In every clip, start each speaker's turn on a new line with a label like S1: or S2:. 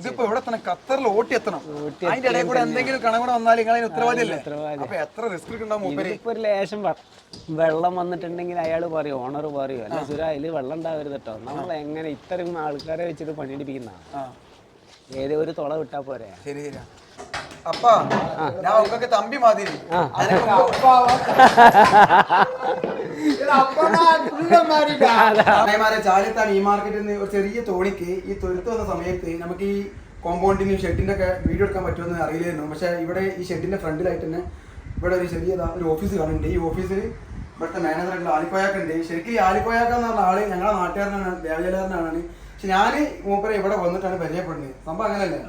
S1: ഇതിപ്പോ ഇവിടെ തന്നെ ഖത്തറിൽ ഓട്ടി എത്തണം. അതിന്റെ ഇടയിൽ കൂടെ എന്തെങ്കിലും കണകൂടെ വന്നാൽ നിങ്ങളതിന് ഉത്തരവാദിയല്ലേ? അപ്പൊ എത്ര റിസ്ക് ഉണ്ടാവും മൂപ്പര്.
S2: ഇപ്പൊ ഒരു ലേശം വെള്ളം വന്നിട്ടുണ്ടെങ്കിൽ അയാൾ പറയും, ഓണർ പറയും, അല്ല സുര അതില് വെള്ളം ഉണ്ടാവരുത് കേട്ടോ. നമ്മൾ എങ്ങനെ ഇത്തരം ആൾക്കാരെ വെച്ചിട്ട് പണിയെടുപ്പിക്കുന്ന ഏതോ ഒരു തുള വിട്ടാ പോരെ.
S1: ശരി ശരിയാ. അപ്പാ ഞാൻ ഒക്കെ തമ്പി മാതിരി ചാലത്താണ് ഈ മാർക്കറ്റിൽ നിന്ന് ഒരു ചെറിയ തോണിക്ക് ഈ തൊഴുത്ത് വന്ന സമയത്ത് നമുക്ക് ഈ കോമ്പൗണ്ടിന് ഷെഡിന്റെ ഒക്കെ വീഡിയോ എടുക്കാൻ പറ്റുമെന്ന് അറിയില്ലായിരുന്നു. പക്ഷെ ഇവിടെ ഈ ഷെഡിന്റെ ഫ്രണ്ടിലായിട്ട് തന്നെ ഇവിടെ ഒരു ചെറിയ ഒരു ഓഫീസ് കാണുന്നുണ്ട്. ഈ ഓഫീസിൽ ഇവിടുത്തെ മാനേജറായിട്ടുള്ള ആലിക്കോയാക്കുണ്ട്. ശരിക്കും ഈ ആലിക്കോയാക്ക എന്ന് പറഞ്ഞ ആള് ഞങ്ങളുടെ നാട്ടുകാരനാണ്, ദേവജലാരനാണ്. പക്ഷെ ഞാൻ മൂപ്പരെ ഇവിടെ വന്നിട്ടാണ് പരിചയപ്പെടുന്നത്. സംഭവം അങ്ങനല്ലേ?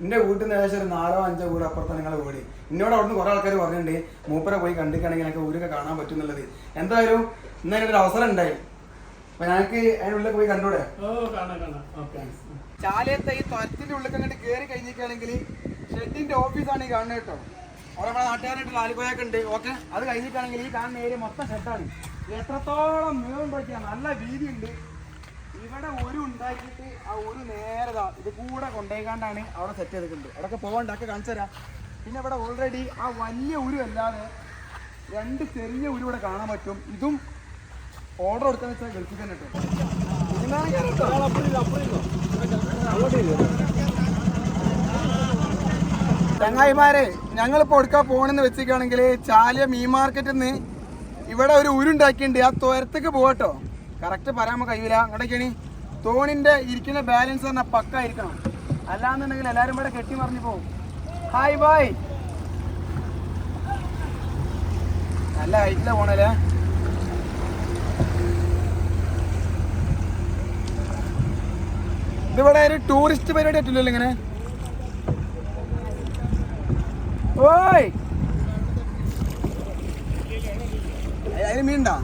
S1: എന്റെ വീട്ടിൽ നിന്ന് ഏകദേശം ഒരു 4-5 വീട് അപ്പുറത്താണ് നിങ്ങളുടെ വീട്. എന്നോട് അവിടുന്ന് കുറെ ആൾക്കാർ പറഞ്ഞിട്ടുണ്ട് മൂപ്പരെ പോയി കണ്ടിക്കുകയാണെങ്കിൽ എനിക്ക് ഊരൊക്കെ കാണാൻ പറ്റും എന്നുള്ളത്. എന്തായാലും ഇന്ന് അതിനൊരു അവസരം ഉണ്ടായി. അപ്പൊ ഞങ്ങൾക്ക് അതിനുള്ളിൽ പോയി കണ്ടൂടെ? ചാലയത്തെ ഈ തുരത്തിന്റെ ഉള്ളിൽ അങ്ങോട്ട് കയറി കഴിഞ്ഞിട്ടാണെങ്കിൽ ഷെഡിന്റെ ഓഫീസാണ് ഈ കാണുന്നത് കേട്ടോ. അവിടെ നമ്മുടെ നാട്ടുകാരായിട്ടുള്ള ആലിക്കോയൊക്കെ ഉണ്ട്. ഓക്കെ, അത് കഴിഞ്ഞിട്ടാണെങ്കിൽ ഈ കാണുന്ന ഏരിയ മൊത്തം ഷെഡാണ്. എത്രത്തോളം നീളം പറ്റിയാൽ നല്ല വീതിയുണ്ട്. ഇവിടെ ഒരു ഉണ്ടാക്കിയിട്ട് ആ ഒരു നേരതാ ഇത് കൂടെ കൊണ്ടുപോയിക്കാണ്ടാണ് അവിടെ സെറ്റ് ചെയ്തിട്ടുണ്ട്. അവിടെയൊക്കെ പോകണ്ടൊക്കെ കാണിച്ചു തരാം. പിന്നെ ഇവിടെ ഓൾറെഡി ആ വലിയ ഉരു അല്ലാതെ 2 ചെറിയ ഉരു ഇവിടെ കാണാൻ പറ്റും. ഇതും ഓർഡർ കൊടുക്കാന്ന് വെച്ചാൽ ഗൾഫിൽ തന്നെ കേട്ടോ. ചങ്ങായിമാരെ, ഞങ്ങളിപ്പോൾ കൊടുക്കാൻ പോകണമെന്ന് വെച്ചിട്ടാണെങ്കിൽ ചാലിയ മീൻ മാർക്കറ്റിൽ നിന്ന് ഇവിടെ ഒരു ഉരുണ്ടാക്കിയിട്ടുണ്ട്. ആ തുരത്തേക്ക് പോകട്ടോ. കറക്റ്റ് പറയാൻ കഴിയില്ല. അങ്ങോട്ടേക്കാണ് തോണിന്റെ ഇരിക്കുന്ന ബാലൻസ് പറഞ്ഞാൽ പക്ക ആയിരിക്കണം. അല്ലാന്നുണ്ടെങ്കിൽ എല്ലാവരും ഇവിടെ കെട്ടി മറിഞ്ഞു പോകും. Hi bye. നല്ല ഹൈറ്റില പോണല്ലേ. ഇതിവിടെ ഒരു ടൂറിസ്റ്റ് പരിപാടി ആയിട്ടില്ലല്ലോ ഇങ്ങനെ. ഓയ് അതിന് മീനുണ്ടോ?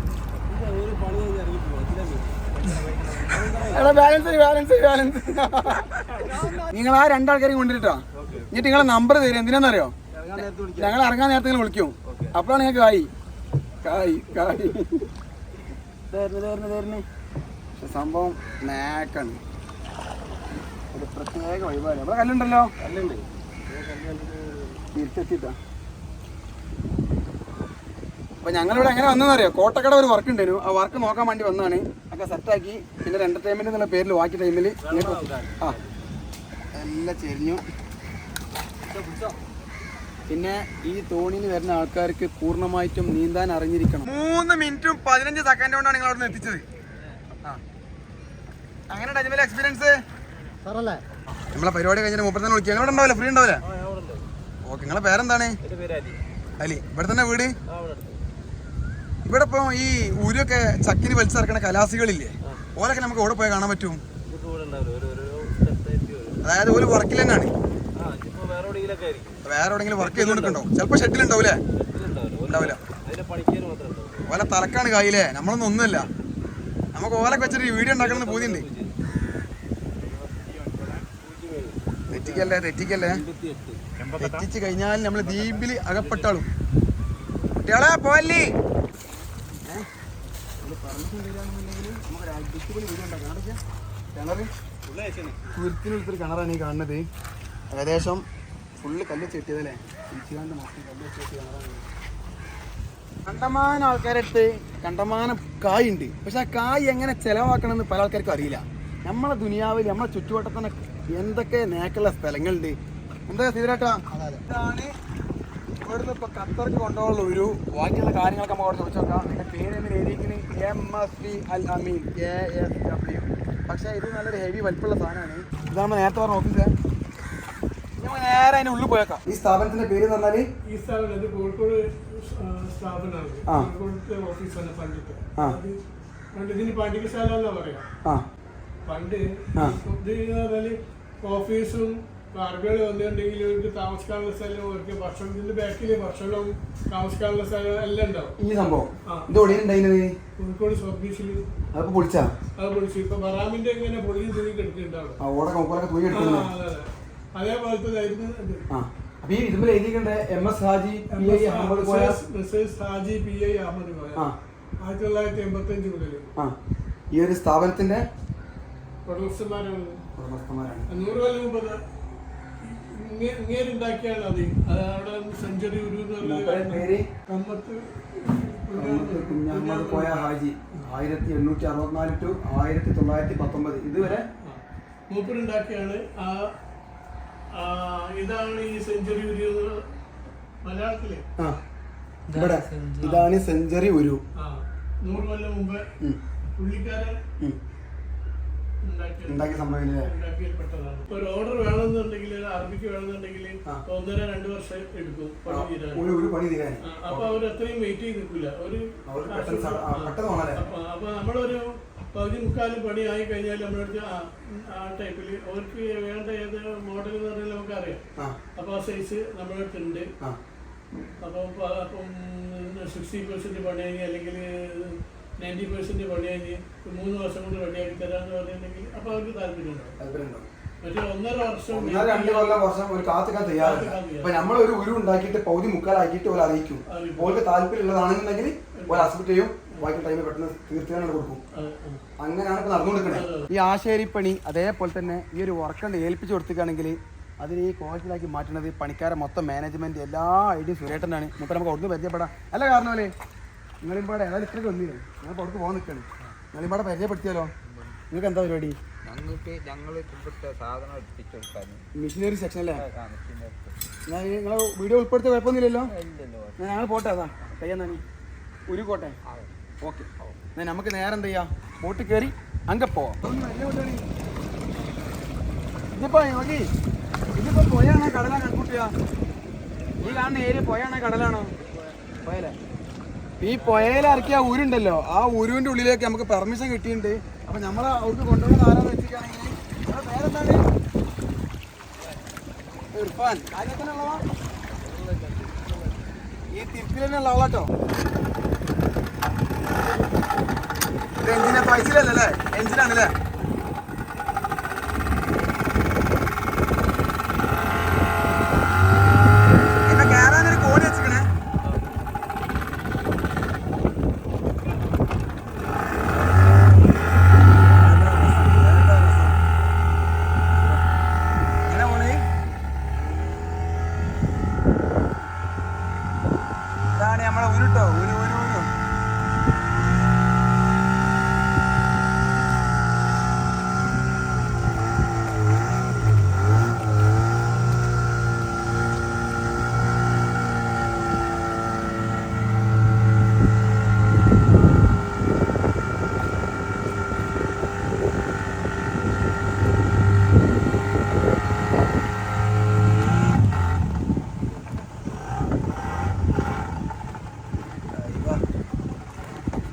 S1: നിങ്ങൾ ആ 2 ആൾക്കാരെയും കൊണ്ടിട്ടോ. എന്നിട്ട് നിങ്ങളെ നമ്പർ തരും. എന്തിനാന്നറിയോ? ഞങ്ങൾ ഇറങ്ങാൻ നേരത്തെ വിളിക്കും. അപ്പോഴാണ് നിങ്ങൾക്ക് കായ് തരുന്നു. പക്ഷെ സംഭവം നാക്കാണ്. ഒരു പ്രത്യേക വഴിപാട്. ഇവിടെ കല്ലുണ്ടല്ലോ. കല്ലുണ്ട് തിരിച്ചെത്തിട്ടാ. അപ്പൊ ഞങ്ങളിവിടെ എങ്ങനെ വന്നറിയോ? കോട്ടക്കട ഒരു വർക്ക് ഉണ്ടായിരുന്നു. ആ വർക്ക് നോക്കാൻ വേണ്ടി വന്നതാണ്. ഒക്കെ സെറ്റാക്കി. പിന്നെ ഒരു എന്റർടൈൻമെന്റ് എന്നുള്ള പേരിൽ ബാക്കി ടൈമിൽ ആ എല്ലാം ചെരിഞ്ഞു. പിന്നെ ഈ തോണിയിൽ വരുന്ന ആൾക്കാർക്ക് പൂർണ്ണമായിട്ടും നീന്താൻ അറിഞ്ഞിരിക്കണം. 3 മിനിറ്റും 15 സെക്കൻഡ് കൊണ്ടാണ് നിങ്ങൾ അവിടെ നിന്ന് എത്തിച്ചത്. അങ്ങനെ അജ്മൽ എക്സ്പീരിയൻസ് നമ്മളെ പരിപാടി കഴിഞ്ഞിട്ട് 30 തന്നെ വിളിക്കുക. ഞങ്ങളോട് ഉണ്ടാവില്ല? ഫ്രീ ഉണ്ടാവില്ല? ഓക്കെ. നിങ്ങളെ പേരെന്താണ്? അലി. ഇവിടെ തന്നെ വീട്? ഇവിടെ ഇപ്പൊ ഈ ഊരൊക്കെ ചക്കിന് വലിച്ചിറക്കണ കലാസികളില്ലേ, ഓരൊക്കെ നമുക്ക് എവിടെ പോയി കാണാൻ പറ്റും? അതായത് ഒരു വർക്കിൽ തന്നെയാണ്. വേറെ എവിടെയെങ്കിലും വർക്ക് ചെയ്തുകൊണ്ടിട്ടുണ്ടോ? ചിലപ്പോ ഷെഡിലുണ്ടാവൂലേ? ഉണ്ടാവില്ല. ഓല തലക്കാണ് കായില്ലേ. നമ്മളൊന്നും ഒന്നുമില്ല. നമുക്ക് ഓലൊക്കെ വെച്ചിട്ട് വീഡിയോ ഉണ്ടാക്കണമെന്ന് പൂതിയുണ്ട്. തെറ്റിക്കല്ലേ. തെറ്റിച്ച് കഴിഞ്ഞാൽ നമ്മൾ ദ്വീപിൽ അകപ്പെട്ടാളും. കുട്ടികളെ പോവല്ലേ. കുരുത്തിനടുത്തൊരു കിണറാണ് ഈ കാണുന്നത്. ഏകദേശം ഫുള്ള് കല്ല് ചെട്ടിയതല്ലേ. കണ്ടമാനം ആൾക്കാരെടുത്ത് കണ്ടമാനം കായുണ്ട്. പക്ഷെ ആ കായ് എങ്ങനെ ചെലവാക്കണമെന്ന് പല ആൾക്കാർക്കും അറിയില്ല. നമ്മളെ ദുനിയാവിൽ നമ്മളെ ചുറ്റുവട്ടത്തിന് എന്തൊക്കെ നേക്കുള്ള സ്ഥലങ്ങളുണ്ട്. എന്താ സീതരാട്ടാ? ഇതാണ് ഇവിടുന്ന് ഇപ്പൊ ഖത്തർക്ക് കൊണ്ടുപോകുള്ള ഒരു ബാക്കിയുള്ള കാര്യങ്ങളൊക്കെ നമുക്ക് അവിടെ ചോദിച്ചു നോക്കാം. അതിന്റെ പേര് എങ്ങനെ എഴുതിയിരിക്കുന്നത്? MSV Al Amin KSW. പക്ഷെ ഇത് നല്ലൊരു ഹെവി വലിപ്പമുള്ള സാധനമാണ്. ഇതാണ് നേരത്തെ പറഞ്ഞ ഓഫീസ്. നമ്മൾ നേരെ അതിന് ഉള്ളിൽ പോയേക്കാം. ഈ സ്ഥാപനത്തിന്റെ പേര് എന്ന് പറഞ്ഞാല്
S3: ഈ സ്ഥാപനം കോഴിക്കോട് സ്ഥാപനമാണ്. കോഴിക്കോട് ഓഫീസാണ് പണ്ടിട്ട്. ഇതിന് പണ്ടികശാല എന്നാ പറയാ. പണ്ട് ഇത് പറഞ്ഞാല് ഓഫീസും അറബികൾ വന്നിട്ടുണ്ടെങ്കിൽ ഇവർക്ക് താമസിക്കാനുള്ള സ്ഥലം, അവർക്ക് ഭക്ഷണത്തിന്റെ ബാക്കില് ഭക്ഷണവും താമസിക്കാനുള്ള സ്ഥലം എല്ലാം ഉണ്ടാവും.
S1: ഈ സംഭവം
S3: കോഴിക്കോട് സബ് ബീച്ചില്
S1: അത് പൊളിച്ചു.
S3: ഇപ്പൊ ബറാമിന്റെ ഇങ്ങനെ പൊളിയും തുണി കിടക്കുന്നുണ്ടാവും. അതേപോലത്തെ ഹാജി PI അഹമ്മദ് കോയ 1985 മുതൽ
S1: ഈ ഒരു സ്ഥാപനത്തിന്റെ
S3: ഉടമസ്ഥന്മാരാണ്. 100 കൊല്ലം മുമ്പ് ഇങ്ങേരുണ്ടാക്കിയാണ് അത് അവിടെ സെഞ്ചുറി ഒരു
S1: പേര്
S3: കമ്മത്ത്
S1: കുഞ്ഞഹമ്മദ് കോയ ഹാജി 1864 to 1919 ഇതുവരെ
S3: മൂപ്പരുണ്ടാക്കിയാണ് ഇതാണ് ഈ സെഞ്ചുറി ഉരു മലയാളത്തില്
S1: ഇവിടെ ഇതാണ് സെഞ്ചുറി ഉരു
S3: 100 കൊല്ലം മുമ്പ് പുള്ളിക്കാരൻ
S1: ഉണ്ടാക്കിയ സംഭവം
S3: ഉണ്ടാക്കിയപ്പെട്ടതാണ്. ഒരു ഓർഡർ വേണമെന്നുണ്ടെങ്കിൽ അറബിക്ക് വേണമെന്നുണ്ടെങ്കിൽ 1.5-2 വർഷം എടുക്കും പണി തീരാൻ. അപ്പൊ അവർ അത്രയും വെയിറ്റ് ചെയ്ത് നിൽക്കില്ല. അപ്പൊ നമ്മളൊരു 1/4 പണി ആയി കഴിഞ്ഞാൽ നമ്മളെടുത്ത് ആ ടൈപ്പില് അവർക്ക് വേണ്ട ഏത് മോഡൽ എന്ന് പറഞ്ഞാൽ നമുക്ക് അറിയാം. അപ്പൊ ആ സൈസ് നമ്മുടെ അടുത്തുണ്ട്. അപ്പം 60% പണി കഴിഞ്ഞ് അല്ലെങ്കിൽ 90% പണി കഴിഞ്ഞ് 3 വർഷം കൊണ്ട് റെഡിയാക്കി തരാന്ന് പറഞ്ഞിട്ടുണ്ടെങ്കിൽ അപ്പൊ അവർക്ക് താല്പര്യമുണ്ടാവും. മറ്റേ
S1: 1.5 വർഷം ഒരു കാത്തുക്കാൻ തയ്യാറില്ല. അപ്പൊ നമ്മൾ ഒരു ഉരു ഉണ്ടാക്കിയിട്ട് പകുതി മുക്കാലാക്കിയിട്ട് ഓരോ അറിയിക്കും. ഓർക്ക് താല്പര്യമുള്ളതാണെന്നുണ്ടെങ്കിൽ ഒരു അക്സെപ്റ്റ് ചെയ്യും. ബാക്കി ടൈം പെട്ടെന്ന് തീർച്ചയായും കൊടുക്കും. അങ്ങനെയാണ് ഇപ്പൊ നടന്നുകൊടുക്കുന്നത്. ഈ ആശേരിപ്പണി അതേപോലെ തന്നെ ഈ ഒരു വർക്ക് ഏൽപ്പിച്ചു കൊടുക്കുകയാണെങ്കിൽ അതിന് ഈ ക്വാളിറ്റിയിലാക്കി മാറ്റുന്നത് പണിക്കാരെ മൊത്തം മാനേജ്മെന്റ് എല്ലാ ഐഡിയും സുരേട്ടനാണ്. മുപ്പ നമുക്ക് അവിടുന്ന് പരിചയപ്പെടാം. അല്ല കാരണം പോലെ നിങ്ങളിമ്പാടെ ഏതായാലും ഇത്രയ്ക്ക് വന്നില്ലേ, ഞങ്ങൾ പുറത്ത് പോകാൻ നിൽക്കുകയാണ്. നിങ്ങളിമ്പാടെ പരിചയപ്പെടുത്തിയാലോ? നിങ്ങൾക്ക് എന്താ പരിപാടി? മിഷനറി സെക്ഷൻ അല്ലേ? ഞാൻ നിങ്ങളെ വീഡിയോ ഉൾപ്പെടുത്തിയ കുഴപ്പമൊന്നുമില്ലല്ലോ. ഞങ്ങൾ പോട്ടെ. അതാ കയ്യെന്നാണ് ഉരുക്കോട്ടെ. ഓക്കെ, നമുക്ക് നേരം എന്ത് ചെയ്യാം, ബോട്ട് കയറി അങ്ങ് പോവാം. ഇതിപ്പോ പോയാണോ കടലാ കണക്കൂട്ടിയാ? ഈ കാണുന്ന ഏരിയ പോയാണോ കടലാണോ? പോയല്ലേ? ഈ പുഴയിലിറക്കിയ ആ ഊരുണ്ടല്ലോ, ആ ഊരുവിന്റെ ഉള്ളിലേക്ക് നമുക്ക് പെർമിഷൻ കിട്ടിയിട്ടുണ്ട്. അപ്പൊ നമ്മളെ അവർക്ക് കൊണ്ടുപോകുന്ന ആരാന്ന് വെച്ചിട്ടാണെങ്കിൽ പേരെന്താണ്? ഇർഫാൻ. ആര്യത്തിനുള്ളതാ? ഈ തിരുത്തിൽ തന്നെയുള്ള ആളാട്ടോ. ഇത് എഞ്ചിനെ പൈസയിലല്ലേ? എഞ്ചിനാണല്ലേ? എന്നെ കയറാനൊരു കോടി വെച്ചിക്കണേ. ഇതാണ് നമ്മളെ ഉരുട്ടോ, ഉരു.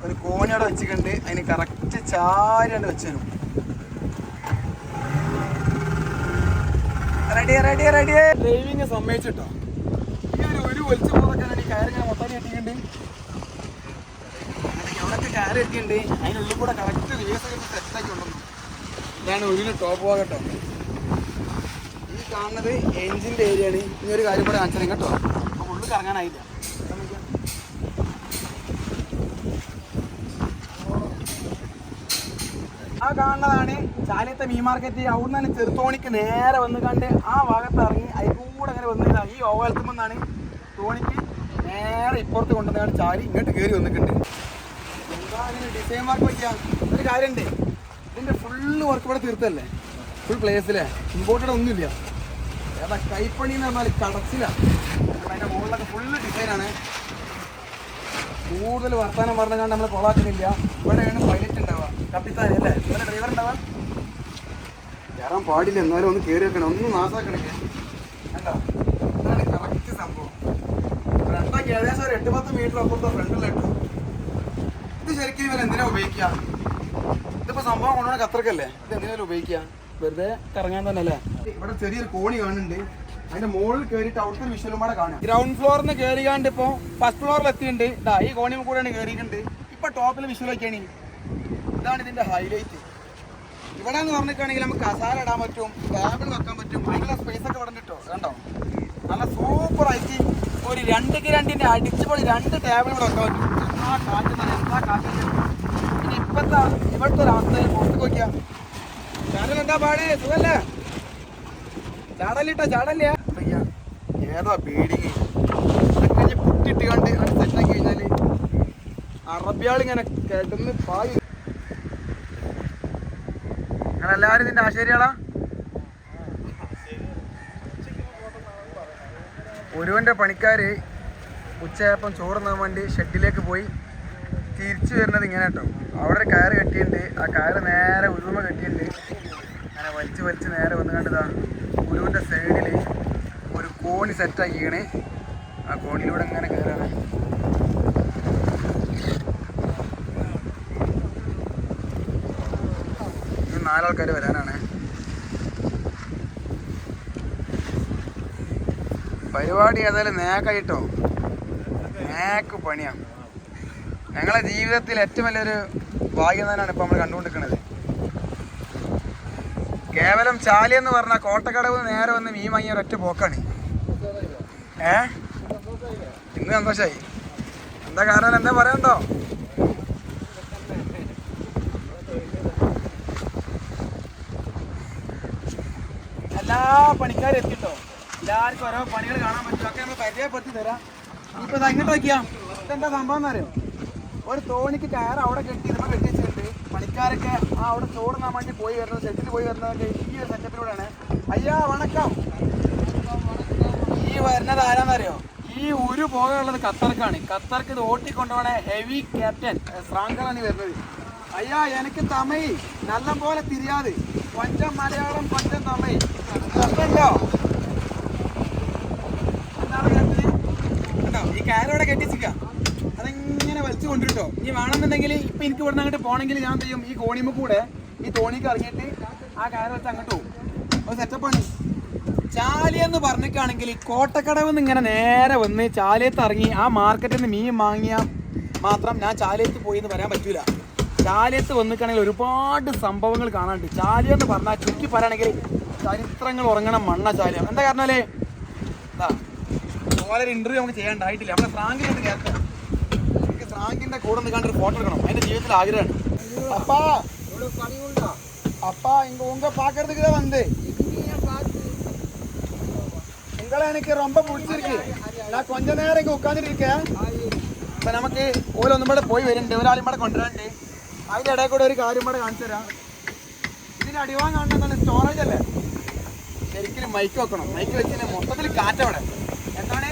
S1: ഒരു കോണിയോടെ വെച്ചിട്ടുണ്ട്, അതിന് കറക്റ്റ് ചാരിയാണ്ട് വെച്ചു തരും. ഡ്രൈവിങ് സമ്മതിച്ചിട്ടോ. ഈ ഒരു വലിച്ചു പോകാൻ ഈ കയറിങ്ങനെ മൊത്തം കെട്ടിയിട്ടുണ്ട്. എവിടെയൊക്കെ കയറി എത്തിയിട്ടുണ്ട്, അതിനുള്ളിൽ കൂടെ കറക്റ്റ് റിവേഴ്സ് സെറ്റാക്കി കൊണ്ടുവന്നു. ഇതാണ് ഉരുവിന് ടോപ്പ് ഭാഗട്ടോ. ഈ കാണുന്നത് എഞ്ചിൻ്റെ ഏരിയയാണ്. ഇനി ഒരു കാര്യം കൂടെ കാണിച്ചാൽ കേട്ടോ, അപ്പോൾ ഉള്ളിൽ കറങ്ങാനായില്ല. ആ കാണുന്നതാണ് ചാലിയത്തെ മീൻ മാർക്കറ്റ്. അവിടെ നിന്ന് ചെറുതോണിക്ക് നേരെ വന്ന് കണ്ട് ആ ഭാഗത്ത് ഇറങ്ങി അതിൽ കൂടെ അങ്ങനെ വന്നില്ല. ഈ ഓവലത്തുമെന്നാണ് തോണിക്ക് നേരെ ഇപ്പുറത്ത് കൊണ്ടുവന്നാണ് ചാലി ഇങ്ങോട്ട് കയറി വന്നിട്ടുണ്ട്. എന്താ അതിന് ഡിസൈൻ വർക്ക് വയ്ക്കാം? ഒരു കാര്യമുണ്ട്, ഇതിൻ്റെ ഫുള്ള് വർക്ക് ഇവിടെ തീർത്തല്ലേ, ഫുൾ പ്ലേസിലെ ഇമ്പോർട്ടഡ് ഒന്നുമില്ല. ഏതാ കൈപ്പണി എന്ന് പറഞ്ഞാൽ കടച്ചിലാണ്. അതിൻ്റെ മുകളിലൊക്കെ ഫുള്ള് ഡിസൈനാണ്. കൂടുതൽ വർത്താനം പറഞ്ഞ കണ്ട് നമ്മൾ കൊളാക്കുന്നില്ല. ഇവിടെയാണ് പൈലറ്റ് ഉണ്ടാവുക, കപ്പിത്താൻ അല്ലേ, ഇവിടെ ഡ്രൈവർ ഉണ്ടാവാൻ കയറാൻ പാടില്ല. എന്നാലും ഒന്ന് കയറി വെക്കണം, ഒന്ന് നാസാക്കണേ. അല്ലോ, ഇതാണ് കറക്റ്റ് സംഭവം. ഫ്രണ്ടൊക്കെ ഏകദേശം ഒരു 8-10 മീറ്റർ അപ്പുറത്തെ ഫ്രണ്ടിലിട്ടു. ഇത് ശരിക്കും ഇവർ എന്തിനാ ഉപയോഗിക്കുക? ഇതിപ്പോൾ സംഭവം കൊണ്ടുപോകണ ഖത്തർക്കല്ലേ, ഇത് എന്തിനാലും ഉപയോഗിക്കുക? വെറുതെ കറങ്ങാൻ തന്നെ അല്ലേ. ഇവിടെ ചെറിയൊരു കോണി കാണുന്നുണ്ട്, അതിന്റെ മുകളിൽ കയറിയിട്ട് അവിടുത്തെ വിഷ്വലും കൂടെ കാണാം. ഗ്രൗണ്ട് ഫ്ലോറിന് കയറിയാണ്ട് ഇപ്പോൾ ഫസ്റ്റ് ഫ്ലോറിൽ എത്തിയിട്ടുണ്ട്. ഇതാ ഈ കോണിയും കൂടെയാണ് കയറിയിട്ടുണ്ട്. ഇപ്പൊ ടോപ്പിൽ വിഷ്വൽ വയ്ക്കാണ്. ഇതാണ് ഇതിന്റെ ഹൈലൈറ്റ്. ഇവിടെ എന്ന് പറഞ്ഞിട്ടാണെങ്കിൽ നമുക്ക് കസാല ഇടാൻ പറ്റും, ടേബിൾ വെക്കാൻ പറ്റും. അതിനുള്ള സ്പേസ് ഒക്കെ ഇവിടെ കിട്ടോ. കണ്ടോ, നല്ല സൂപ്പർ ആയിട്ട് ഒരു 2x2 അടിച്ചുപൊളി 2 ടേബിൾ ഇവിടെ വെക്കാൻ പറ്റും. ആ കാറ്റ് തന്നെ, എന്താ കാറ്റ്. ഇനി ഇവിടുത്തെ ഒരു അവസ്ഥ പുറത്തേക്ക് നോക്കിയാ ചാനൽ എന്താ പാട്, സുഖല്ലേ? ചാടല്ലിട്ടോ, ചാടല്ലേ. അയ്യാ ഏതാ ബീഡിങ് ഇതൊക്കെ കഴിഞ്ഞ് പുട്ടിട്ട് കണ്ട് അത് സെറ്റാക്കി കഴിഞ്ഞാൽ അറബിയാളിങ്ങനെ കിടന്ന് പായി. നിങ്ങളെല്ലാവരും ഇതിൻ്റെ ആശേരിയാളാ? ഒരുവൻ്റെ പണിക്കാർ ഉച്ചയായപ്പം ചോറുന്നാൻ വേണ്ടി ഷെഡിലേക്ക് പോയി തിരിച്ചു വരുന്നത് ഇങ്ങനെ കേട്ടോ. അവിടെ ഒരു കയറ് കെട്ടിയിട്ടുണ്ട്. ആ കയറ് നേരെ ഉരുമ കെട്ടിയിട്ടുണ്ട്. അങ്ങനെ വലിച്ച് നേരെ വന്ന് കണ്ടതാ ഉരുവിൻ്റെ സൈഡിൽ ഒരു കോണി സെറ്റാക്കിയാണ്. ആ കോണിലൂടെ ഇങ്ങനെ കയറാണ്. ഇനി 4 ആൾക്കാർ വരാനാണ്. പരിപാടി ഏതായാലും നേക്കായിട്ടോ, നേക്ക് പണിയാണ്. ഞങ്ങളെ ജീവിതത്തിൽ ഏറ്റവും വലിയൊരു ഭാഗ്യം തന്നെയാണ് ഇപ്പം നമ്മൾ കണ്ടുകൊണ്ടിരിക്കുന്നത്. കേവലം ചാലി എന്ന് പറഞ്ഞാൽ കോട്ടക്കടവ് നേരെ വന്ന് മീൻ വാങ്ങിയ ഒരൊറ്റ പോക്കാണ്. ഇന്ന് സന്തോഷമായി. എന്താ കാരണം, എന്താ പറയണ്ടോ? എല്ലാ പണിക്കാരും എത്തിട്ടോ. എല്ലാവർക്കും ഓരോ പണികൾ കാണാൻ പറ്റും. ഒക്കെ നമ്മൾ പരിചയപ്പെടുത്തി തരാം. ഇപ്പൊ ഇങ്ങോട്ട് നോക്കിയാ ഇതെന്താ സംഭവം എന്നറിയോ? ഒരു തോണിക്ക് കയർ അവിടെ കെട്ടി നമ്മൾ കെട്ടി വെച്ചിട്ടുണ്ട്. പണിക്കാരൊക്കെ അവിടെ ചോറുന്നാൻ വേണ്ടി പോയി വരുന്നത്, ഷെഡിൽ പോയി വരുന്നതൊക്കെ ഈ ഒരു സെറ്റപ്പിലൂടെയാണ്. അയ്യാ വണക്കം. ഈ വരുന്നത് ആരാന്നറിയോ? ഈ ഒരു പോകാനുള്ളത് ഖത്തർക്കാണ്. ഖത്തർക്ക് ഇത് ഓട്ടിക്കൊണ്ടുപോകണ ഹെവി ക്യാപ്റ്റൻ ശ്രാങ്കളാണ് വരുന്നത്. അയ്യാ എനിക്ക് തമിഴ് നല്ല പോലെ തിരിയാതെ, കൊഞ്ചം മലയാളം കൊഞ്ചം തമിഴ് പ്രശ്നമുണ്ടോ? എന്താണ് കേട്ടത്? കേട്ടോ, ഈ കയറോടെ കെട്ടിച്ചിക്കാം. അതെങ്ങനെ വലിച്ചു കൊണ്ടിട്ടോ. ഇനി വേണമെന്നുണ്ടെങ്കിൽ ഇപ്പം എനിക്ക് ഇവിടുന്ന് അങ്ങോട്ട് പോകണമെങ്കിൽ ഞാൻ ചെയ്യും, ഈ കോണിമ്മ കൂടെ ഈ തോണിക്ക് ഇറങ്ങിയിട്ട് ആ കയറ് വെച്ച് അങ്ങോട്ട് പോകും. അത് സെറ്റപ്പാണ്. ചാലിയെന്ന് പറഞ്ഞിട്ടാണെങ്കിൽ കോട്ടക്കടവ് നിന്ന് ഇങ്ങനെ നേരെ വന്ന് ചാലിയത്ത് ഇറങ്ങി ആ മാർക്കറ്റിൽ നിന്ന് മീൻ വാങ്ങിയാൽ മാത്രം ഞാൻ ചാലിയത്ത് പോയി എന്ന് പറയാൻ പറ്റൂല. ചാലിയത്ത് വന്നിട്ടാണെങ്കിൽ ഒരുപാട് സംഭവങ്ങൾ കാണാനുണ്ട്. ചാലിയെന്ന് പറഞ്ഞാൽ ചുറ്റി പറയുകയാണെങ്കിൽ ചരിത്രങ്ങൾ ഉറങ്ങണ മണ്ണ ചാലിയം. എന്താ കാരണം അല്ലേ? ഓരോ ഇന്റർവ്യൂ നമുക്ക് ചെയ്യാണ്ടായിട്ടില്ല. നമ്മളെ ഫ്രാങ്കിലോട്ട് കേൾക്കാം. എനിക്ക് ഫ്രാങ്കിന്റെ കൂടെ ഒന്ന് കണ്ടൊരു ഫോട്ടോ എടുക്കണം. എൻ്റെ ജീവിതത്തിൽ ആഗ്രഹമാണ്. അപ്പാ அப்பா இங்க உங்க பாக்குறதுக்கு தான் வந்து உங்களை எனக்கு ரொம்ப பிடிச்சிருக்கு. நான் கொஞ்ச நேரம் இங்க உட்காந்துட்டு இருக்கேன். ഇപ്പൊ നമുക്ക് ഓരോന്നും കൂടെ പോയി വരുന്നുണ്ട്, ഒരാളും കൂടെ കൊണ്ടുവരാണ്ട്. അതിന്റെ ഇടയിൽ കൂടെ ഒരു കാര്യം കൂടെ കാണിച്ചു തരാം. ഇതിന് അടിവാൻ കാണുന്നതാണ് സ്റ്റോറേജ് അല്ലേ? ശരിക്കും മൈക്ക് വെക്കണം. മൈക്ക് വെച്ച് മൊത്തത്തിൽ കാറ്റവിടെ എന്താണ്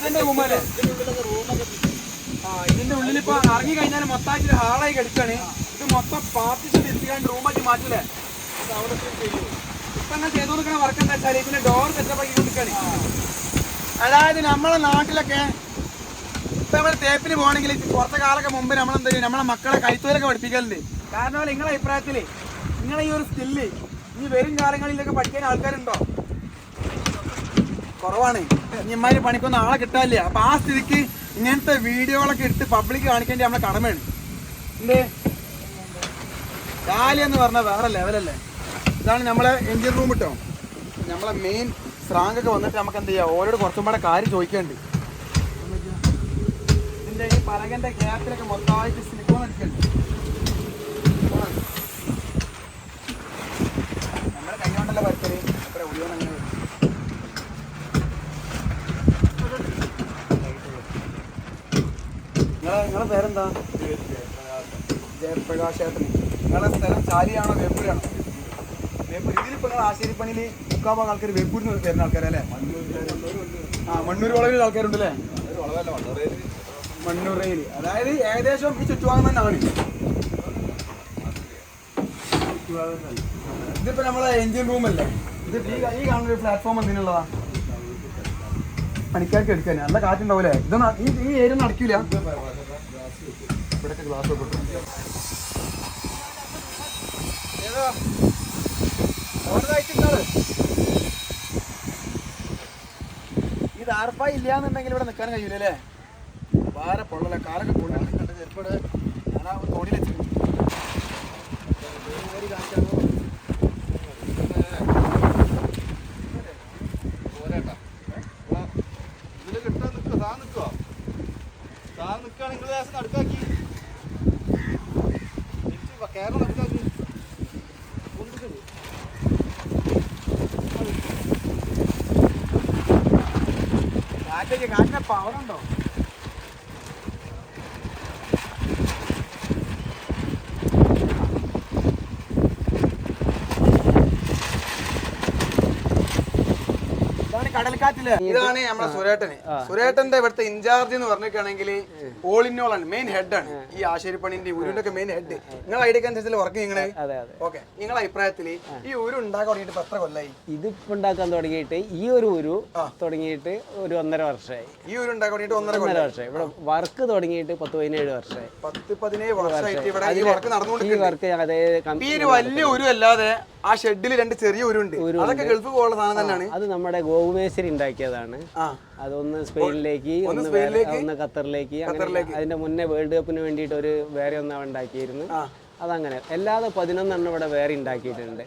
S1: ഇതിന്റെ റൂമല്ലേ? ഇതിന്റെ ഉള്ളിൽ ഇപ്പൊ ഇറങ്ങി കഴിഞ്ഞാൽ മൊത്തമായിട്ട് ഹാളായി കിടക്കാണ്. ഇത് മൊത്തം പാർട്ടിഷൻ എത്തിക്കാണ്ട് റൂമായിട്ട് മാറ്റൂലേ? ഇപ്പൊ അങ്ങനെ ചെയ്തു കൊടുക്കണ വർക്ക് എന്താ വെച്ചാൽ ഇതിന്റെ ഡോർ സെറ്റപ്പ് ആക്കി കൊടുക്കാണ്. അതായത് നമ്മളെ നാട്ടിലൊക്കെ ഇപ്പൊ നമ്മൾ തേപ്പിന് പോകണമെങ്കിൽ കുറച്ച് കാലൊക്കെ മുമ്പ് നമ്മളെന്താ ചെയ്യും, നമ്മളെ മക്കളെ കൈത്തോലൊക്കെ പഠിപ്പിക്കലുണ്ട്. കാരണം നിങ്ങളെ അഭിപ്രായത്തില് നിങ്ങളെ ഈ ഒരു സ്കില്ല് ഈ വരും കാലങ്ങളിലൊക്കെ പഠിക്കാൻ ആൾക്കാരുണ്ടോ? കുറവാണ്. ഇനിമാര് പണിക്കൊന്നും ആളെ കിട്ടാനില്ല. അപ്പൊ ആ സ്ഥിതിക്ക് ഇങ്ങനത്തെ വീഡിയോകളൊക്കെ എടുത്ത് പബ്ലിക് കാണിക്കേണ്ടി നമ്മളെ കടമയാണ്. എന്തേ ചാലി എന്ന് പറഞ്ഞാൽ വേറെ ലെവലല്ലേ? ഇതാണ് നമ്മളെ എഞ്ചിൻ റൂം കിട്ടോ. നമ്മളെ മെയിൻ സ്രാങ്കൊക്കെ വന്നിട്ട് നമുക്ക് എന്ത് ചെയ്യാം, ഓരോട് കുറച്ചും കൂടെ കാര്യം ചോദിക്കേണ്ടി. ഇതിന്റെ ഈ പലകന്റെ ഗ്യാപ്പിലൊക്കെ മൊത്തമായിട്ട് സിലിക്കോൺ അടിക്കുന്നുണ്ട്. നമ്മുടെ കൈ കൊണ്ടല്ല പരത്തല്. അത്ര ഉള്ളിയോൺ അങ്ങനെ നിങ്ങളെ പേരെന്താ? ജയപ്രകാശ് ഏട്ടൻ. നിങ്ങളെ സ്ഥലം ചാലിയാണോ വേപ്പൂരാണോ? വേപ്പൂർ. ഇതിലിപ്പോൾ നിങ്ങൾ ആശേരിപ്പണിയിൽ മുക്കാഭാഗം ആൾക്കാർ വേപ്പൂരിന് വരുന്ന ആൾക്കാരല്ലേ? മണ്ണൂർ വളവിലുള്ള ആൾക്കാരുണ്ടല്ലേ? മണ്ണൂറയിൽ. അതായത് ഏകദേശം ഈ ചുറ്റുഭാഗം തന്നെയാണ്. ഇതിപ്പോൾ നമ്മളെ എഞ്ചിൻ റൂമല്ലേ? ഇത് ഈ കാണുന്ന ഒരു പ്ലാറ്റ്ഫോം എന്തിനുള്ളതാ? പണിക്കാർക്ക് എടുക്കാൻ നല്ല കാറ്റുണ്ടാവൂലേ? ഇതൊന്നും ഈ ഏരിയ നടക്കില്ല. ഇവിടെയൊക്കെ ഗ്ലാസ് ഇത് ആർപ്പായി ഇല്ലാന്നുണ്ടെങ്കിൽ ഇവിടെ നിൽക്കാൻ കഴിയൂലേ? വേറെ പൊള്ളല കാലൊക്കെ കൊണ്ടിട്ട് കണ്ട ചെറുപ്പട് ഞാൻ തോണിയിൽ വെച്ചിട്ടുണ്ട്. നടക്കാക്കി കേരളം നടക്കാക്കി കാറ്റൊക്കെ കാറ്റിന്റെ പവറുണ്ടോ? കടൽക്കാറ്റില് ഇതാണ് നമ്മുടെ സുരേട്ടന്. സുരേട്ടന്റെ ഇവിടുത്തെ ഇൻചാർജ് എന്ന് പറഞ്ഞിട്ടാണെങ്കിൽ ഓൾ ഇൻ ഓൾ ആണ്, മെയിൻ ഹെഡ് ആണ് ഈ ആശാരിപ്പണിന്റെ ഉരുന്റെ ഒക്കെ മെയിൻ ഹെഡ്. നിങ്ങളെ ഐഡിയ അനുസരിച്ച് വർക്ക് നിങ്ങള് ഓക്കെ. നിങ്ങളെ അഭിപ്രായത്തില് ഈ ഉരു ഉണ്ടാക്കാൻ തുടങ്ങിയിട്ട് എത്ര കൊല്ലായി?
S2: ഇതിപ്പോ ഉണ്ടാക്കാൻ തുടങ്ങിയിട്ട് ഈ ഒരു ഉരു തുടങ്ങിയിട്ട് ഒരു 1.5 വർഷമായി.
S1: ഈ ഉരു ഉണ്ടാക്കാൻ തുടങ്ങിയിട്ട് 1.5
S2: വർഷമായി. ഇവിടെ വർക്ക് തുടങ്ങിയിട്ട് 10-17 വർഷമായി.
S1: 10-17 വർഷമായിട്ട് ഇവിടെ ഈ വർക്ക് നടന്നുകൊണ്ടിരിക്കുന്നത്.
S2: ഈ വർക്ക് അതേ
S1: ഈ ഒരു വലിയ ഉരു അല്ലാതെ ആ ഷെഡിൽ 2 ചെറിയ ഉരുണ്ട്. അതൊക്കെ ഗൾഫ് പോലുള്ള സാധനം തന്നെയാണ്.
S2: അത് നമ്മുടെ ഗോകുമേശ്വരി ഉണ്ടാക്കിയതാണ്. അതൊന്ന് സ്പെയിനിലേക്ക്, ഒന്ന് ഖത്തറിലേക്ക്, അതിന്റെ മുന്നേ വേൾഡ് കപ്പിന് വേണ്ടിയിട്ട് ഒരു വേറെ ഒന്നാണ് ഉണ്ടാക്കിയിരുന്നു. അതങ്ങനെ അല്ലാതെ 11 എണ്ണം ഇവിടെ വേറെ ഉണ്ടാക്കിയിട്ടുണ്ട്.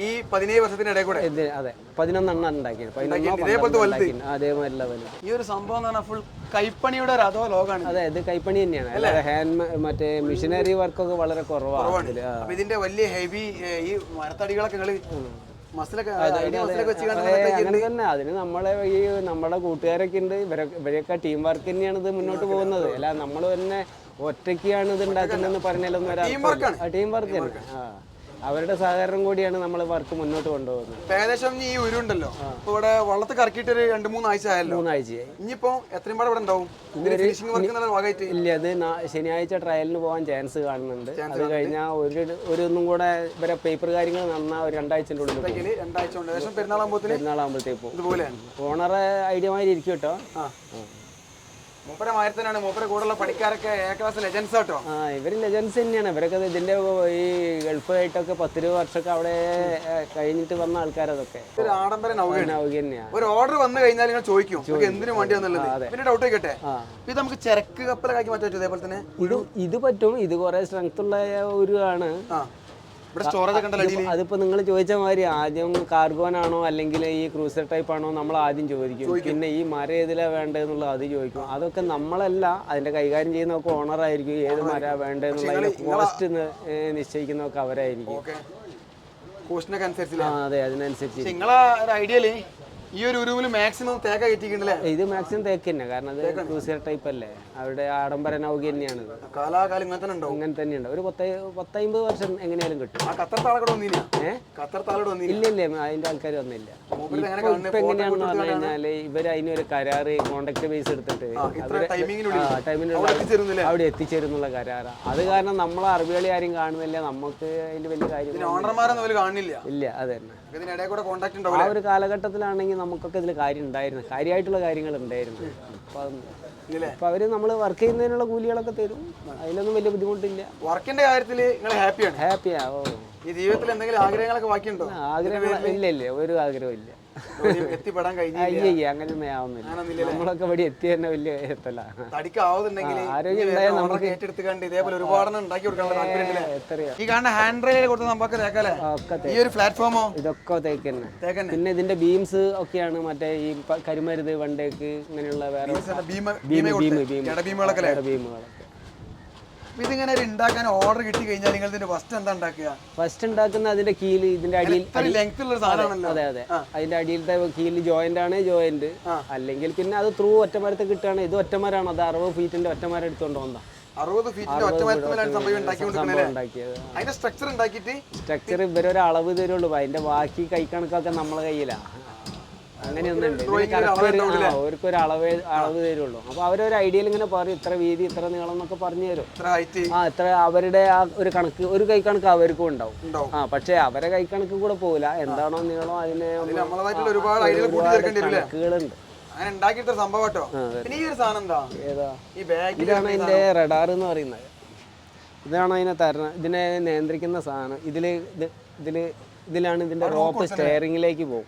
S1: ഈ 17 വർഷത്തിനിടെ കൂടെ
S2: അതെ 11 എണ്ണം ഉണ്ടാക്കിയിട്ടുണ്ട്. അതേപോലെ
S1: ഈ ഒരു സംഭവം ഫുൾ കൈപ്പണിയുടെ ഒരു അതോ ലോകമാണ്.
S2: അതെ, ഇത് കൈപ്പണി തന്നെയാണ്. അല്ലാതെ ഹാൻഡ് മറ്റേ മിഷനറി വർക്കൊക്കെ വളരെ കുറവാണ്.
S1: ഇതിന്റെ വലിയ ഹെവി ഈ മരത്തടികളൊക്കെ
S2: അങ്ങനെ തന്നെ. അതിന് നമ്മുടെ കൂട്ടുകാരൊക്കെ ഉണ്ട്. ഇവരൊക്കെ ടീം വർക്ക് തന്നെയാണ് ഇത് മുന്നോട്ട് പോകുന്നത്. അല്ല നമ്മൾ തന്നെ ഒറ്റയ്ക്കാണ് ഇത് ഉണ്ടാക്കുന്നതെന്ന് പറഞ്ഞാലൊന്നും
S1: ടീം വർക്ക്
S2: തന്നെ. അവരുടെ സഹകരണം കൂടിയാണ് നമ്മൾ വർക്ക് മുന്നോട്ട് കൊണ്ടുപോകുന്നത്.
S1: ഏകദേശം ഈ ഉരുണ്ടല്ലോ ഇവിടെ വള്ളത്ത് കറക്കിയിട്ട് ഒരു 2-3 ആഴ്ച ആയല്ലോ.
S2: 3 ആഴ്ചയായി.
S1: ഇനിയിപ്പോ എത്രയും പാടെ ഇവിടെ ഉണ്ടാവും?
S2: ഇല്ല, അത് ശനിയാഴ്ച ട്രയലിന് പോകാൻ ചാൻസ് കാണുന്നുണ്ട്. അത് കഴിഞ്ഞാൽ ഒന്നും കൂടെ ഇവരെ പേപ്പർ കാര്യങ്ങൾ നന്നാ ഒരു 2 ആഴ്ചന്റെ ഉള്ളിൽ പെരുന്നാളാകുമ്പോഴത്തേക്കും ഓണറെ ഐഡിയ മാതിരി ഇരിക്കും കേട്ടോ.
S1: മൂപ്പരെ കൂടെയുള്ള പണിക്കാരൊക്കെ ലെജൻസ് കേട്ടോ.
S2: ഇവര് ലെജൻസ് തന്നെയാണ്. ഇവരൊക്കെ ഇതിന്റെ ഈ ഗൾഫായിട്ടൊക്കെ 10-20 വർഷമൊക്കെ അവിടെ കഴിഞ്ഞിട്ട് വന്ന ആൾക്കാരതൊക്കെ.
S1: ഒരു ആഡംബര നൗക തന്നെയാണ്. ഒരു ഓർഡർ വന്നു കഴിഞ്ഞാൽ നിങ്ങൾ ചോദിക്കും എന്തിനു വേണ്ടിയാന്നുള്ളത്. പിന്നെ ഡൗട്ട് കേട്ടെ, ഇത് നമുക്ക് ചരക്ക് കപ്പലാക്കി മാറ്റാൻ പറ്റും. അതേപോലെ തന്നെ
S2: ഇത് പറ്റും. ഇത് കുറെ സ്ട്രെങ്ത് ഉള്ള ഒരു ആണ്. അതിപ്പോ നിങ്ങൾ ചോദിച്ച മാതിരി ആദ്യം കാർഗോനാണോ അല്ലെങ്കിൽ ഈ ക്രൂസർ ടൈപ്പ് ആണോ നമ്മൾ ആദ്യം ചോദിക്കും. പിന്നെ ഈ മരം ഏതിലാ വേണ്ടതെന്നുള്ളത് അത് ചോദിക്കും. അതൊക്കെ നമ്മളല്ല, അതിന്റെ കൈകാര്യം ചെയ്യുന്നതൊക്കെ ഓണറായിരിക്കും. ഏത് മര വേണ്ടതെന്നുള്ള കോസ്റ്റ് നിശ്ചയിക്കുന്നതൊക്കെ അവരായിരിക്കും. അതെ, അതിനനുസരിച്ച്
S1: നിങ്ങളെ ഐഡിയയില് ഈ ഒരു ഉരുവില് മാക്സിമം തേക്ക കയറ്റിക്കണ്ടല്ലേ?
S2: ഇത് മാക്സിമം തേക്ക് തന്നെ. കാരണം അത് ക്രൂസിയർ ടൈപ്പ് അല്ലേ. അവിടെ ആഡംബര നൗക തന്നെയാണ്.
S1: കാലാകാലം ഇങ്ങനെ തന്നെ ഉണ്ടാവും.
S2: ഇങ്ങനെ തന്നെയുണ്ട്. ഒരു 10-50 വർഷം എങ്ങനെയാലും കിട്ടും. ഇല്ല ഇല്ല, അതിന്റെ ആൾക്കാർ വന്നില്ല. ഇപ്പൊ എങ്ങനെയാണെന്ന് പറഞ്ഞു കഴിഞ്ഞാല് ഇവര് അതിനൊരു കരാറ് കോൺട്രാക്ട് ബേസ് എടുത്തിട്ട് ടൈമിനുള്ള അവിടെ എത്തിച്ചേരുന്നുള്ള കരാറാ. അത് കാരണം നമ്മളെ അറബികളി ആരും കാണുന്നില്ല. നമുക്ക് അതിന്റെ വലിയ കാര്യം ഇല്ല. അത് തന്നെ. ആ ഒരു കാലഘട്ടത്തിലാണെങ്കിൽ നമുക്കൊക്കെ ഇതിൽ കാര്യം ഉണ്ടായിരുന്നു, കാര്യമായിട്ടുള്ള കാര്യങ്ങൾ ഉണ്ടായിരുന്നു. അപ്പൊ അവര് നമ്മള് വർക്ക് ചെയ്യുന്നതിനുള്ള കൂലികളൊക്കെ തരും. അതിലൊന്നും വലിയ ബുദ്ധിമുട്ടില്ല.
S1: വർക്കിന്റെ കാര്യത്തിൽ നിങ്ങൾ ഹാപ്പിയാ? ഈ ജീവിതത്തിൽ എന്തെങ്കിലും ആഗ്രഹങ്ങളൊക്കെ ബാക്കിയുണ്ടോ?
S2: ആഗ്രഹങ്ങൾ ഇല്ല, ഒരു ആഗ്രഹവും ഇല്ല.
S1: എത്തിപ്പെടാൻ
S2: അങ്ങനെയൊന്നും ആവുന്നില്ല. നമ്മളൊക്കെ ഇവിടെ എത്തി തന്നെ വലിയ എത്തല്ല.
S1: ആരോഗ്യം ഉണ്ടായാൽ നമുക്ക് ഏറ്റെടുത്തുകൊണ്ട് ഇതേപോലെ ഒരുപാട് ഉണ്ടാക്കി കൊടുക്കാൻ. ഈ കാണുന്ന ഹാൻഡ് റെയിൽ കൊടുത്ത് നമുക്ക് ഈ ഒരു പ്ലാറ്റ്ഫോമോ
S2: ഇതൊക്കെ തേക്കന്നെ. പിന്നെ ഇതിന്റെ ബീംസ് ഒക്കെയാണ് മറ്റേ ഈ കരിമരുത് വണ്ടേക്ക് ഇങ്ങനെയുള്ള വേറെ ബീമുകളൊക്കെ.
S1: ഇതിങ്ങനെ ഉണ്ടാക്കാൻ ഓർഡർ കിട്ടി കഴിഞ്ഞാൽ നിങ്ങൾ ഇതിന്റെ ഫസ്റ്റ് എന്താ ഉണ്ടാക്കുക?
S2: ഫസ്റ്റ് ഉണ്ടാക്കുന്ന അതിന്റെ കീല് ഇതിന്റെ അടിയിൽ
S1: സാധനമാണല്ലോ.
S2: അതെ, അതിന്റെ അടിയിലത്തെ കീല് ജോയിന്റ് ആണ്. ജോയിന്റ് അല്ലെങ്കിൽ പിന്നെ അത് ത്രൂ ഒറ്റമരത്തെ കിട്ടുകയാണ്. ഇത് ഒറ്റമരാണ്. അത് 60 ഫീറ്റിന്റെ ഒറ്റമരം എടുത്തോണ്ട് വന്നതാ.
S1: 60 ഫീറ്റിന്റെ ഒറ്റമരം
S2: സ്ട്രക്ചർ ഇവരൊരു അളവ് തരുള്ളൂ. അതിന്റെ ബാക്കി കൈക്കണക്കൊക്കെ നമ്മളെ കയ്യിലാണ്. അങ്ങനെയൊന്നുണ്ട്. അവർക്കൊരു അളവ് തരുള്ളൂ. അപ്പൊ അവരൊരു ഐഡിയയിൽ ഇങ്ങനെ പറയും ഇത്ര വീതി ഇത്ര നീളം എന്നൊക്കെ പറഞ്ഞു തരും. ഇത്ര അവരുടെ ആ ഒരു കണക്ക്, ഒരു കൈക്കണക്ക് അവർക്കും ഉണ്ടാവും. പക്ഷെ അവരെ കൈക്കണക്ക് കൂടെ പോകില്ല. എന്താണോ നീളം അതിന് കണക്കുകളുണ്ട്. ഇതാണ് അതിന്റെ റഡാർ എന്ന് പറയുന്നത്. ഇതാണ് ഇതിനെ നിയന്ത്രിക്കുന്ന സാധനം. ഇതിലാണ് ഇതിന്റെ റോപ്പ് സ്റ്റെയറിംഗിലേക്ക് പോകും.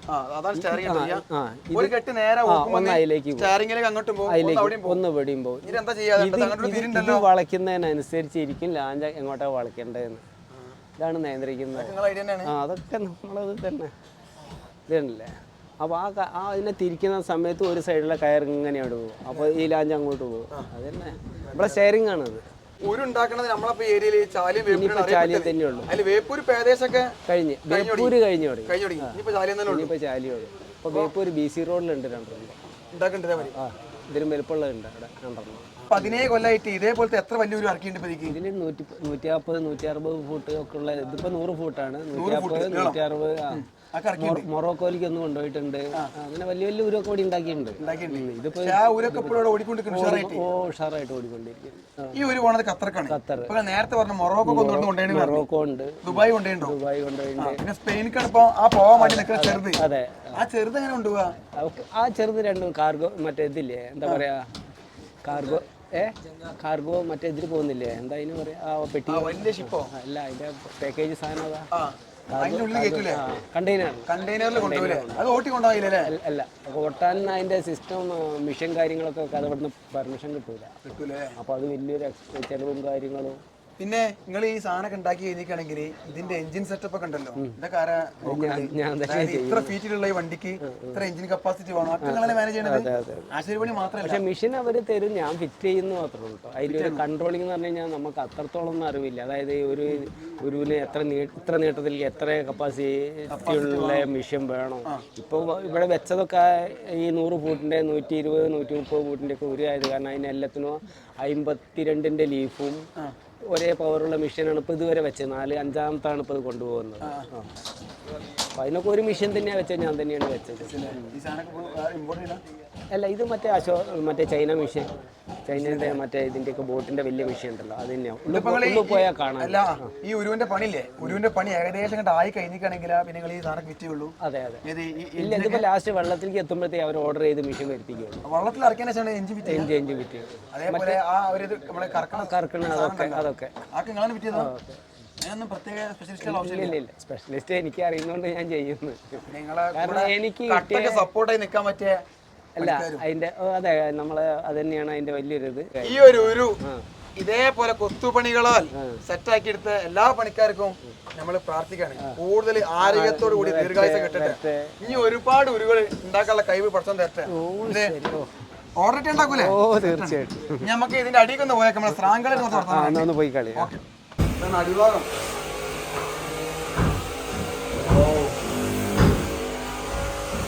S2: ഒന്ന് വെടിയും പോകും. ഇത് വളയ്ക്കുന്നതിനനുസരിച്ച് ഇരിക്കും ലാഞ്ച എങ്ങോട്ടാ വളയ്ക്കേണ്ടതെന്ന്. ഇതാണ് നിയന്ത്രിക്കുന്നത്. അതൊക്കെ നമ്മളത് തന്നെ ഇതല്ലേ. അപ്പോൾ അതിനെ തിരിക്കുന്ന സമയത്ത് ഒരു സൈഡിലെ കയർ ഇങ്ങനെയോട് പോകും. അപ്പോൾ ഈ ലാഞ്ച് അങ്ങോട്ട് പോകും. അത് തന്നെ ഇവിടെ സ്റ്റെയറിംഗ് ആണത്. ചാലിയം തന്നെയുള്ളൂ. വേപ്പൂര് കഴിഞ്ഞു. ഇനിയിപ്പോ ചാലിയോട്. ഇപ്പൊ വേപ്പൂര് BC റോഡിലുണ്ട് 2.
S1: ഉണ്ടാക്കേണ്ടത്
S2: ആ ഇതിലും വലുപ്പമുള്ളതുണ്ട് അവിടെ രണ്ടെണ്ണം.
S1: 17 കൊല്ലമായിട്ട് ഇതേപോലത്തെ എത്ര വലിയ ഒരു ഇറക്കിയിട്ടുണ്ട് ഇപ്പൊ
S2: ഇതിൽ 150, 160 ഫൂട്ട് ഒക്കെ ഉള്ള ഇതിപ്പോ 100 ഫൂട്ടാണ്. 150, 160. മൊറോക്കോയിലേക്ക് ഒന്ന് കൊണ്ടുപോയിട്ടുണ്ട്. അങ്ങനെ വലിയ വലിയ ഊരൊക്കെ കൂടി ഉണ്ടാക്കിയിട്ടുണ്ട്. ഇതിപ്പോ ഉഷാറായിട്ട് ഓടിക്കൊണ്ടിരിക്കുന്നു.
S1: ഈ ഒരു പോണത് ഖത്തർക്കാണ്. നേരത്തെ പറഞ്ഞ മൊറോക്കോ ഉണ്ട്, ദുബായ് കൊണ്ടുപോയിട്ടുണ്ട്, പിന്നെ സ്പെയിനിക്കാണ് ഇപ്പൊ ആ പോവാൻ വേണ്ടി നിൽക്കുന്ന ചെറുത്.
S2: അതെ,
S1: ആ ചെറുത് എങ്ങനെ കൊണ്ടുപോവാ?
S2: ആ ചെറുത് രണ്ടും കാർഗോ മറ്റേ ഇതില്ലേ എന്താ പറയാ കാർഗോ മറ്റേ ഇതിൽ പോകുന്നില്ലേ, എന്താ അതിന് പറയാ, ആ പെട്ടി
S1: വലിയ ഷിപ്പോ
S2: അല്ല, അതിന്റെ പാക്കേജ് സാധനം
S1: കണ്ടെയ്നറിൽ കൊണ്ടുപോയില്ലേ? അത് ഓട്ടി കൊണ്ടുപോയില്ലേ?
S2: അല്ല, ഓട്ടാൻ അതിന്റെ സിസ്റ്റം മിഷൻ കാര്യങ്ങളൊക്കെ അത് ഇവിടുന്ന് പെർമിഷൻ കിട്ടൂലേ. അപ്പൊ അത് വലിയൊരു ചെലവും കാര്യങ്ങളും.
S1: പിന്നെ നിങ്ങൾ ഈ സാധനമൊക്കെ ഉണ്ടാക്കി കഴിഞ്ഞിട്ടാണെങ്കിൽ ഇതിന്റെ എഞ്ചിൻ സെറ്റപ്പ് ഒക്കെ ഉണ്ടല്ലോ, ഇതൊക്കെ ഇത്ര ഫീറ്റിലുള്ള ഈ വണ്ടിക്ക് ഇത്ര എഞ്ചിൻ കപ്പാസിറ്റി വേണം, ഒക്കെ നിങ്ങളെ മാനേജ് ചെയ്യണത് ആശയപണി മാത്രമല്ല.
S2: പക്ഷെ മെഷീൻ അവർ തരും, ഞാൻ ഫിറ്റ് ചെയ്യുന്നു മാത്രമേ ഉള്ളൂ. അതിന്റെ ഒരു കൺട്രോളിംഗ് എന്ന് പറഞ്ഞു കഴിഞ്ഞാൽ നമുക്ക് അത്രത്തോളം ഒന്നും അറിവില്ല. അതായത് ഒരുവിന് ഇത്ര നീട്ടത്തിൽ എത്ര കപ്പാസിറ്റി ഉള്ള മെഷീൻ വേണം. ഇപ്പോൾ ഇവിടെ വെച്ചതൊക്കെ ഈ 100 ഫൂട്ടിന്റെ 120, 130 ഫൂട്ടിന്റെ ഒക്കെ ഉരുവായത് കാരണം അതിന് എല്ലാത്തിനും 52ന്റെ ലീഫും ഒരേ പവറുള്ള മെഷീനാണ് ഇപ്പോൾ ഇതുവരെ വെച്ചത്. 4-5ാമത്താണ് ഇപ്പോൾ ഇത് കൊണ്ടുപോകുന്നത്. അപ്പം അതിനൊക്കെ ഒരു മെഷീൻ തന്നെയാണ് വെച്ചത്, ഞാൻ തന്നെയാണ് വെച്ചത്. അല്ല, ഇത് മറ്റേ ചൈന മെഷീൻ, ചൈനയുടെ മറ്റേ ഇതിൻ്റെയൊക്കെ ബോട്ടിൻ്റെ വലിയ മെഷീൻ ഉണ്ടല്ലോ, അത് തന്നെയാണ്. ഉള്ളിൽ പോയാൽ കാണാം.
S1: അല്ല, ഈ ഉരുവിന്റെ പണിയില്ലേ, ഉരുവിന്റെ പണി ഏകദേശം ആയി കഴിഞ്ഞിട്ടാണെങ്കിൽ പിന്നെ നിങ്ങൾ ഈ സാധനം വിറ്റുള്ളൂ.
S2: അതെ. ഇല്ല, ഇതിപ്പോൾ ലാസ്റ്റ് വെള്ളത്തിലേക്ക് എത്തുമ്പോഴത്തേക്ക് അവർ ഓർഡർ ചെയ്ത് മെഷീൻ വരുത്തിക്കുള്ളൂ.
S1: വെള്ളത്തിൽ ഇറക്കിയ എഞ്ചിൻ വിറ്റ്. അതേപോലെ
S2: അതൊക്കെ സ്പെഷ്യലിസ്റ്റ് എനിക്ക് അറിയുന്നോണ്ട് ഞാൻ ചെയ്യുന്നു. കാരണം എനിക്ക്
S1: സപ്പോർട്ടായി നിൽക്കാൻ പറ്റിയ
S2: അല്ല അതിന്റെ അതെ നമ്മള് അത് തന്നെയാണ് അതിന്റെ വലിയൊരു ഇത്.
S1: ഈ ഒരു ഇതേപോലെ കൊത്തുപണികളാൽ സെറ്റാക്കി എടുത്ത എല്ലാ പണിക്കാർക്കും നമ്മൾ പ്രാർത്ഥിക്കാണ് കൂടുതൽ ആരോഗ്യത്തോടു കൂടി ദീർഘായുസ് കിട്ടട്ടെ. ഇനി ഒരുപാട് ഉരുകൾ ഉണ്ടാക്കാനുള്ള കഴിവ് പഠിച്ചോണ്ട് തരട്ടെ. ഓർഡർ ഉണ്ടാക്കൂലേ?
S2: ഓ, തീർച്ചയായിട്ടും.
S1: നമുക്ക് ഇതിന്റെ അടിയിൽ ഒന്ന് പോയേക്കാം, നമ്മുടെ സ്രാങ്കളെ
S2: പോയി കളി.
S1: അടിഭാഗം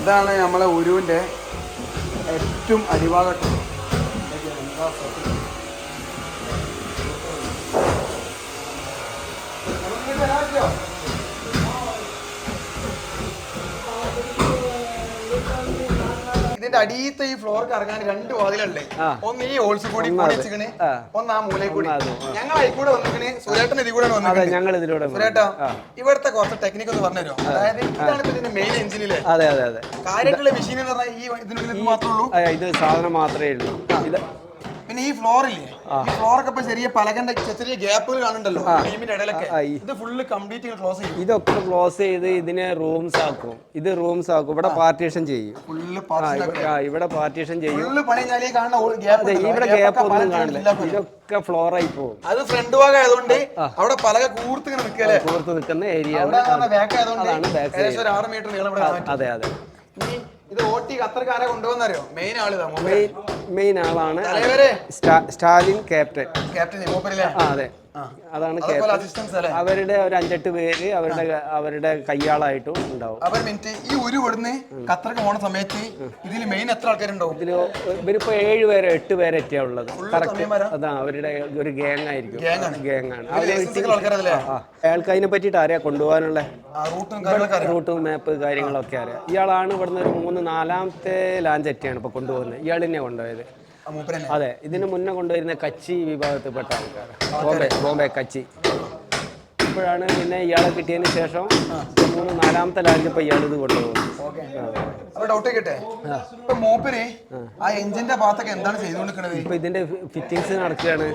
S1: ഇതാണ് നമ്മളെ ഉരുവിന്റെ ഏറ്റവും അടിഭാഗം. ഇതിന്റെ അടിയത്തെ ഈ ഫ്ലോർക്ക് ഇറങ്ങാൻ 2 വാതിലല്ലേ, ഒന്ന് ഈ ഹോൾസ് കൂടി വെച്ചിക്കണ്, ഒന്ന് ആ മൂലയിൽ കൂടി. ഞങ്ങൾ അതിൽ കൂടെ വന്നിക്കണ്, സുരേട്ടൻ ഇതിൽ കൂടെ വന്നിട്ടുണ്ട്. സുരേട്ടാ, ഇവിടുത്തെ കുറച്ച് ടെക്നിക്ക് ഒന്ന് പറഞ്ഞു തരുമോ? അതായത് ഇതാണ് ഇതിന്റെ മെയിൻ എഞ്ചിനിലെ കാര്യമായിട്ടുള്ള മെഷീൻ എന്ന് പറഞ്ഞാൽ ഈ ഇതിനുള്ളിൽ മാത്രമേ ഉള്ളൂ,
S2: ഇത് സാധനം മാത്രമേ ഉള്ളൂ.
S1: പിന്നെ ഈ ഫ്ലോറില്ലേ, ഈ ഫ്ലോറൊക്കെ ഇപ്പൊ ചെറിയ പലകന്റെ ചെറിയ ഗ്യാപ്പുകൾ കാണുന്നുണ്ടല്ലോ ടീമിന്റെ ഇടയിലൊക്കെ, ഇത് ഫുള്ള് കംപ്ലീറ്റ് ക്ലോസ് ചെയ്യും.
S2: ഇതൊക്കെ ക്ലോസ് ചെയ്ത് ഇതിനെ റൂംസ് ആക്കും. ഇത് റൂംസ് ആക്കും, ഇവിടെ പാർട്ടീഷൻ ചെയ്യും. ഇവിടെ പാർട്ടീഷൻ ചെയ്യും. ഇവിടെ ഗ്യാപ്പ് ഒന്നും കാണില്ല, ഇതൊക്കെ ഫ്ലോറായി പോകും.
S1: അത് ഫ്രണ്ട് ഭാഗം ആയതുകൊണ്ട് അവിടെ പലക കൂർത്ത്
S2: നിൽക്കുന്ന ഏരിയ.
S1: അതാണ് ബാക്ക് സൈഡ്. 6 മീറ്റർ നീളം.
S2: അതെ.
S1: ഇത് ഓട്ടി ഖത്തർക്കാരെ കൊണ്ടുപോകുന്നറിയോ?
S2: മെയിൻ ആളാണ് സ്റ്റാലിൻ ക്യാപ്റ്റൻ. അതെ, അതാണ് അവരുടെ ഒരു 5-8 പേര് അവരുടെ കയ്യാളായിട്ടും ഉണ്ടാവും.
S1: ഈ ഒരു ഇവിടുന്ന് ഖത്തർക്ക് പോണ സമയത്ത് ഇതിൽ മെയിൻ എത്ര ആൾക്കാരുണ്ടാവും?
S2: ഇവരിപ്പോ 7 പേരോ 8 പേരോ ഒക്കെയാ ഉള്ളത്. അതാ അവരുടെ ഒരു ഗ്യാങ് ആയിരിക്കും. ഗ്യാങ്ങാണ്. അയാൾക്ക് അതിനെ പറ്റിയിട്ട് അറിയാം, കൊണ്ടുപോകാനുള്ള റൂട്ടും മാപ്പ് കാര്യങ്ങളൊക്കെ അറിയാം. ഇയാളാണ് ഇവിടുന്ന് ഒരു 3-4ാമത്തെ ലാഞ്ചറ്റിയാണ് ഇപ്പൊ കൊണ്ടുപോകുന്നത്. ഇയാൾ തന്നെയാണ് കൊണ്ടുപോയത്. അതെ, ഇതിന് മുന്നേ കൊണ്ടുവരുന്ന കച്ചി വിഭാഗത്തിൽപ്പെട്ട ആൾക്കാർ, ബോംബെ കച്ചി. ഇപ്പോഴാണ് പിന്നെ ഇയാളെ കിട്ടിയതിന് ശേഷം 3-4ാമത്തെ ലാൻഡ് ഇപ്പൊ ഇയാൾ ഇത് കൊണ്ടുപോകും. ഇപ്പൊ ഇതിന്റെ ഫിറ്റിങ്സ് നടക്കുകയാണ്.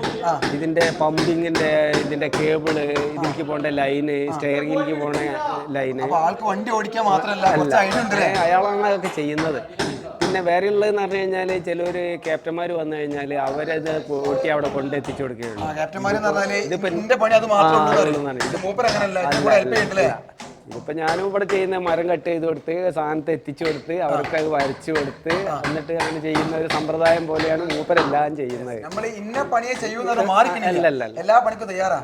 S2: ഇതിന്റെ പമ്പിങ്ങിന്റെ ഇതിന്റെ കേബിള്, ഇതിലേക്ക് പോകേണ്ട ലൈന്, സ്റ്റെയറിംഗിലേക്ക് പോണ ലൈന് അയാളാണ് അതൊക്കെ ചെയ്യുന്നത്. പിന്നെ വേറെ ഉള്ളതെന്ന് പറഞ്ഞു കഴിഞ്ഞാൽ ചിലർ ക്യാപ്റ്റന്മാർ വന്നു കഴിഞ്ഞാൽ അവരത് കൂട്ടി അവിടെ കൊണ്ടെത്തിച്ചു കൊടുക്കുകയുള്ളൂ. ഇതിപ്പോ ഞാനും ഇവിടെ ചെയ്യുന്ന മരം കട്ട് ചെയ്ത് കൊടുത്ത് സാധനത്തെ എത്തിച്ചു കൊടുത്ത് അവർക്ക് അത് വരച്ചു കൊടുത്ത് എന്നിട്ട് അങ്ങനെ ചെയ്യുന്ന ഒരു സമ്പ്രദായം പോലെയാണ് മൂപ്പരെല്ലാം ചെയ്യുന്നത്.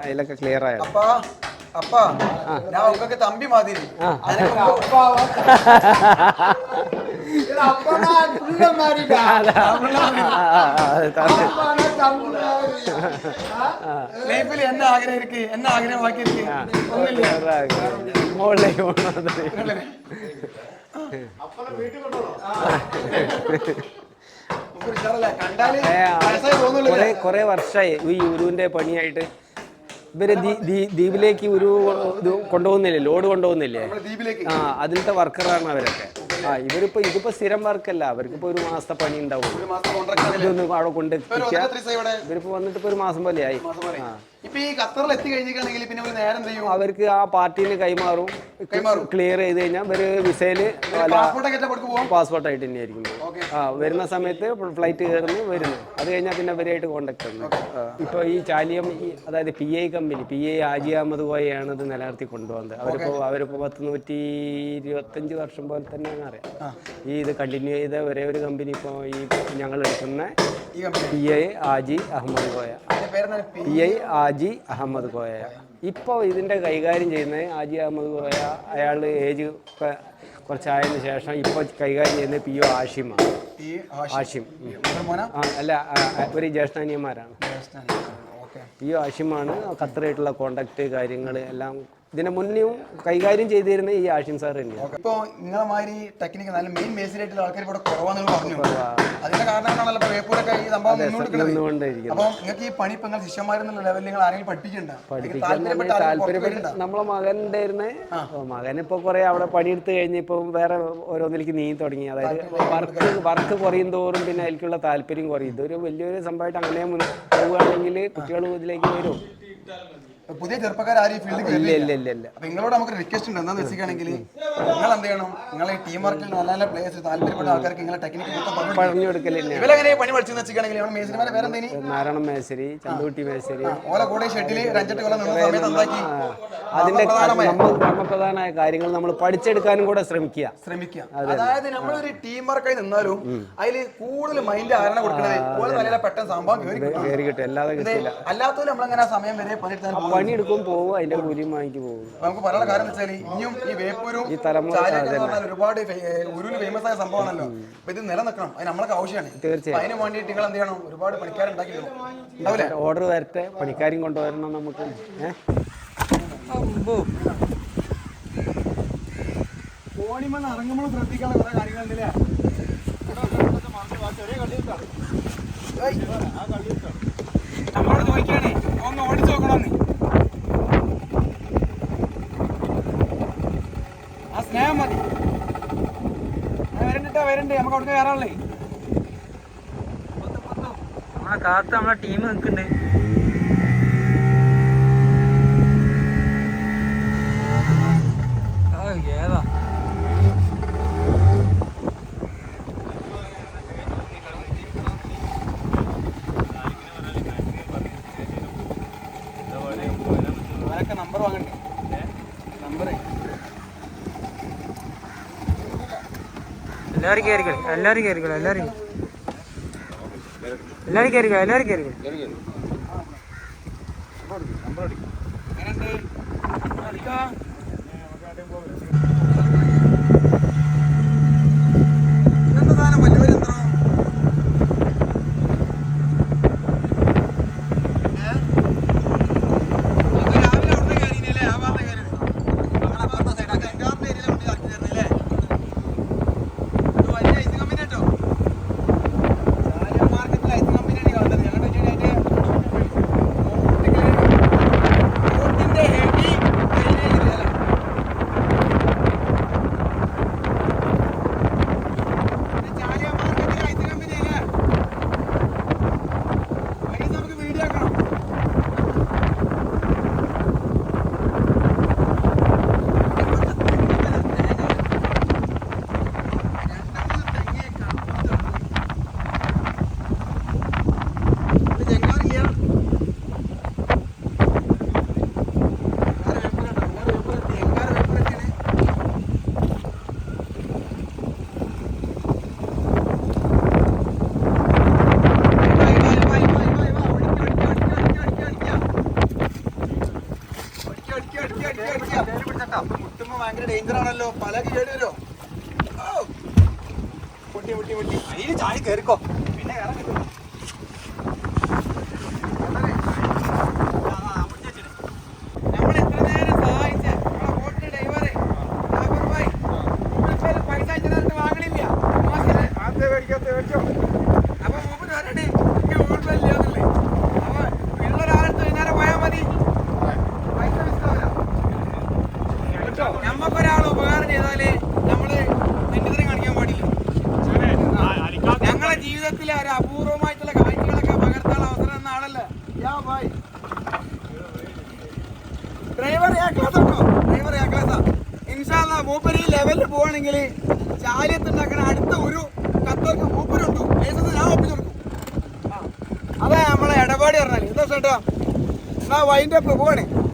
S2: അതിലൊക്കെ ക്ലിയർ ആയോ?
S1: ലൈഫിൽ എന്നെ ആഗ്രഹിക്ക് എന്നെ ആഗ്രഹമാക്കിയിരിക്കും
S2: മുകളിലേക്ക് പോകണം. കൊറേ വർഷമായി ഈ ഉരുവിന്റെ പണിയായിട്ട്. ഇവര് ദ്വീപിലേക്ക് ഒരു ഇത് കൊണ്ടുപോകുന്നില്ലേ, ലോഡ് കൊണ്ടുപോകുന്നില്ലേ? ആ, അതിലത്തെ വർക്കറാണ് അവരൊക്കെ. ആ, ഇതിപ്പോ സ്ഥിരം വർക്കല്ല, അവർക്കിപ്പോ ഒരു മാസത്തെ പണി ഉണ്ടാവും. ഇതൊന്ന് അവിടെ കൊണ്ട് ഇവരിപ്പോ വന്നിട്ട് ഇപ്പൊ ഒരു മാസം പോലെ ആയി. അവർക്ക് ആ പാർട്ടിയിൽ കൈമാറും. ക്ലിയർ ചെയ്ത് കഴിഞ്ഞാൽ ഇവര് വിസയില് പാസ്പോർട്ടായിട്ട് തന്നെയായിരിക്കും. ആ, വരുന്ന സമയത്ത് ഫ്ലൈറ്റ് കയറുന്നു വരുന്നു. അത് കഴിഞ്ഞാൽ പിന്നെ ഇവരായിട്ട് കോണ്ടാക്ട് ചെയ്യുന്നു. ഇപ്പൊ ഈ ചാലിയം, അതായത് PI company, PI Haji Ahmed കോയയാണ് ഇത് നിലനിർത്തി കൊണ്ടുപോകുന്നത്. അവരിപ്പോ 125 വർഷം പോലെ തന്നെയാണ് അറിയാം. ഈ ഇത് കണ്ടിന്യൂ ചെയ്ത ഒരേ ഒരു കമ്പനി ഇപ്പോൾ ഈ ഞങ്ങൾ എടുക്കുന്ന PI ഹാജി അഹമ്മദ് കോയ. PI ഹാജി അഹമ്മദ് കോയ. ഇപ്പോൾ ഇതിൻ്റെ കൈകാര്യം ചെയ്യുന്നത് ഹാജി അഹമ്മദ് കോയ. അയാൾ ഏജ് കുറച്ചായതിനു ശേഷം ഇപ്പോൾ കൈകാര്യം ചെയ്യുന്നത് PO ഹാഷിമാണ്. ഹാഷിം അല്ല, ഒരു ജ്യേഷ്ഠാനിയന്മാരാണ്. PO ഹാഷിമാണ് ഖത്തറായിട്ടുള്ള കോണ്ടാക്ട് കാര്യങ്ങൾ എല്ലാം ഇതിന്റെ മുന്നേയും കൈകാര്യം ചെയ്തിരുന്ന ഈ ഹാഷിം സാർ തന്നെയാണ്.
S1: ഇപ്പോൾ നിങ്ങളെ മാതിരി ടെക്നിക്ക് നല്ല മെയിൻ മേസിലായിട്ടുള്ള ആൾക്കാർ ഇവിടെ കുറവാണെന്ന് പറഞ്ഞു. അതിന്റെ കാരണമാണല്ലോ വേപ്പൂരൊക്കെ ഈ സംഭവം നിന്നുകൊണ്ടിരിക്കുന്നത്. അപ്പോൾ നിങ്ങൾക്ക് ഈ പണി ഇപ്പൊ നിങ്ങൾ ശിഷ്യന്മാരെന്നുള്ള ലെവലിൽ നിങ്ങൾ ആരെങ്കിലും
S2: താല്പര്യപ്പെട്ട് നമ്മളെ മകൻ ഉണ്ടായിരുന്നേ. മകനിപ്പോ കുറെ അവിടെ പണിയെടുത്ത് കഴിഞ്ഞ് ഇപ്പൊ വേറെ ഓരോന്നിലേക്ക് നീങ്ങി തുടങ്ങി. അതായത് വർക്ക് കുറയും തോറും പിന്നെ അതിലേക്കുള്ള താല്പര്യം കുറയും. ഇതൊരു വലിയൊരു സംഭവമായിട്ട് അങ്ങനെ പോവുകയാണെങ്കിൽ കുട്ടികൾ ഇതിലേക്ക് വരും.
S1: പുതിയ ചെറുപ്പക്കാരും ഈ ഫീൽഡിൽ ഇല്ല. അപ്പൊ നിങ്ങളോട് നമുക്ക് റിക്വസ്റ്റ് ഉണ്ട്. എന്താണെന്ന് വെച്ചിട്ടുണ്ടെങ്കിൽ നിങ്ങൾ എന്ത് ചെയ്യണം, നിങ്ങളെ ടീം വർക്കിൽ നല്ല നല്ല പ്ലേയേഴ്സ് താല്പര്യപ്പെട്ട ആൾക്കാർക്ക് നിങ്ങളെ ടെക്നിക്ക്
S2: പറഞ്ഞു കൊടുക്കലില്ല.
S1: ഇവരെങ്ങനെ പണി പഠിച്ചെന്ന് വെച്ചിട്ടുണ്ടെങ്കിൽ മേസ്ത്രിമാരെ വേറെ എന്തെങ്കിലും
S2: നാരായണ മേസ്ത്രി, ചന്തുകുട്ടി മേസ്ത്രി,
S1: ഓരോ കൂടെ ഷെഡിൽ 5-8 കൊല്ലം നിന്ന് സമയത്ത് എന്താക്കി
S2: അതിന്റെ ക്രമപ്രധാനമായ കാര്യങ്ങൾ നമ്മൾ പഠിച്ചെടുക്കാനും കൂടെ ശ്രമിക്കുക.
S1: അതായത് നമ്മളൊരു ടീം വർക്കായി നിന്നാലും അതിൽ കൂടുതൽ മൈൻഡ് ആരാണ് കൊടുക്കുന്നത് പോലെ നല്ല പെട്ടെന്ന് സംഭവം
S2: കയറി കിട്ടും. അല്ലാതെ കിട്ടില്ല.
S1: അല്ലാത്തവരും നമ്മളങ്ങനെ ആ സമയം വരെ
S2: പണിയെടുക്കും പോകും, അതിന്റെ കൂലിയും വാങ്ങിക്ക് പോകും.
S1: നമുക്ക് പറയാനുള്ള കാര്യം വെച്ചാൽ ഇനിയും ഈ വേപ്പൂരും
S2: ഈ തലമുറ
S1: ഒരുപാട് ഉരുവിന് ഫേമസ് ആയ സംഭവമാണല്ലോ. അപ്പൊ ഇത് നിലനിൽക്കണം, അത് നമ്മളൊക്കെ ആവശ്യമാണ്. തീർച്ചയായും അതിന് വേണ്ടിയിട്ട് നിങ്ങൾ എന്ത് ചെയ്യണം, ഒരുപാട് പണിക്കാരുണ്ടാക്കി
S2: ഓർഡർ വരട്ടെ, പണിക്കാരും കൊണ്ടുവരണം നമുക്ക്.
S1: ഫോണിമെന്ന് ഇറങ്ങുമ്പോൾ ശ്രദ്ധിക്കാനുള്ള കുറെ കാര്യങ്ങളുണ്ടല്ലേ. നമ്മളോട് ചോദിക്കുകയാണേ ഒന്ന് ഓടിച്ചു നോക്കണമെന്ന്. ആ സ്നേഹം മതി. വരണ്ട് നമുക്ക് അവിടുത്തെ കയറാനുള്ളേ.
S2: നമ്മളെ കാത്ത് നമ്മളെ ടീം നിൽക്കുന്നുണ്ട്. ഏതാ നമ്പർ വാങ്ങണ്ടേ? നമ്പർ എല്ലാവരും കയറിക്കളി, എല്ലാവരും കയറിക്കളി, എല്ലാവരും കയറിക്കളി, എല്ലാവരും കയറിക്കളി. മുട്ടുമ്പോ ഭയങ്കര ഡേഞ്ചർ ആണല്ലോ, പല കേടുവല്ലോ.
S1: അതിന് ചായ കയറിക്കോ പിന്നെ കയറാൻ കിട്ടും. നമ്മൾ എത്ര നേരം സഹായിച്ച ഹോട്ടൽ ഡ്രൈവറെ പൈസ അയച്ചിട്ട് വാങ്ങണില്ല. അപ്പൊ മൂപ്പര് പറഞ്ഞിട്ട് ഗൂഗിൾ പേ ഇല്ലാന്നല്ലേ. അപ്പൊ ഉള്ളൊരാളെടുത്ത് വൈകുന്നേരം പോയാൽ മതി, പൈസ മിസ്സാവില്ല. നമ്മക്കൊരാൾ ഉപകാരം ചെയ്താല് നമ്മള് തെറ്റിദ്ധരം കാണിക്കാൻ പാടില്ല. ഞങ്ങളെ ജീവിതത്തിലെ ഒരു അപൂർവമായിട്ടുള്ള കാഴ്ചകളൊക്കെ പകർത്താനുള്ള അവസരം എന്ന ആളല്ല ഡ്രൈവർ ഡ്രൈവർ ഇൻഷാല്ല. മൂപ്പര് ഈ ലെവലിൽ പോവാണെങ്കിൽ ചാലിയത്തുണ്ടാക്കണ അടുത്ത ഒരു കത്തോർക്ക് മൂപ്പരുണ്ടോ ലൈസൻസ് ഞാൻ ഒപ്പിച്ചു കൊടുക്കും. അതാ നമ്മളെ ഇടപാടി പറഞ്ഞാൽ എന്താ ചേട്ടാ എന്നാ വൈൻ്റെ പോവാണ്.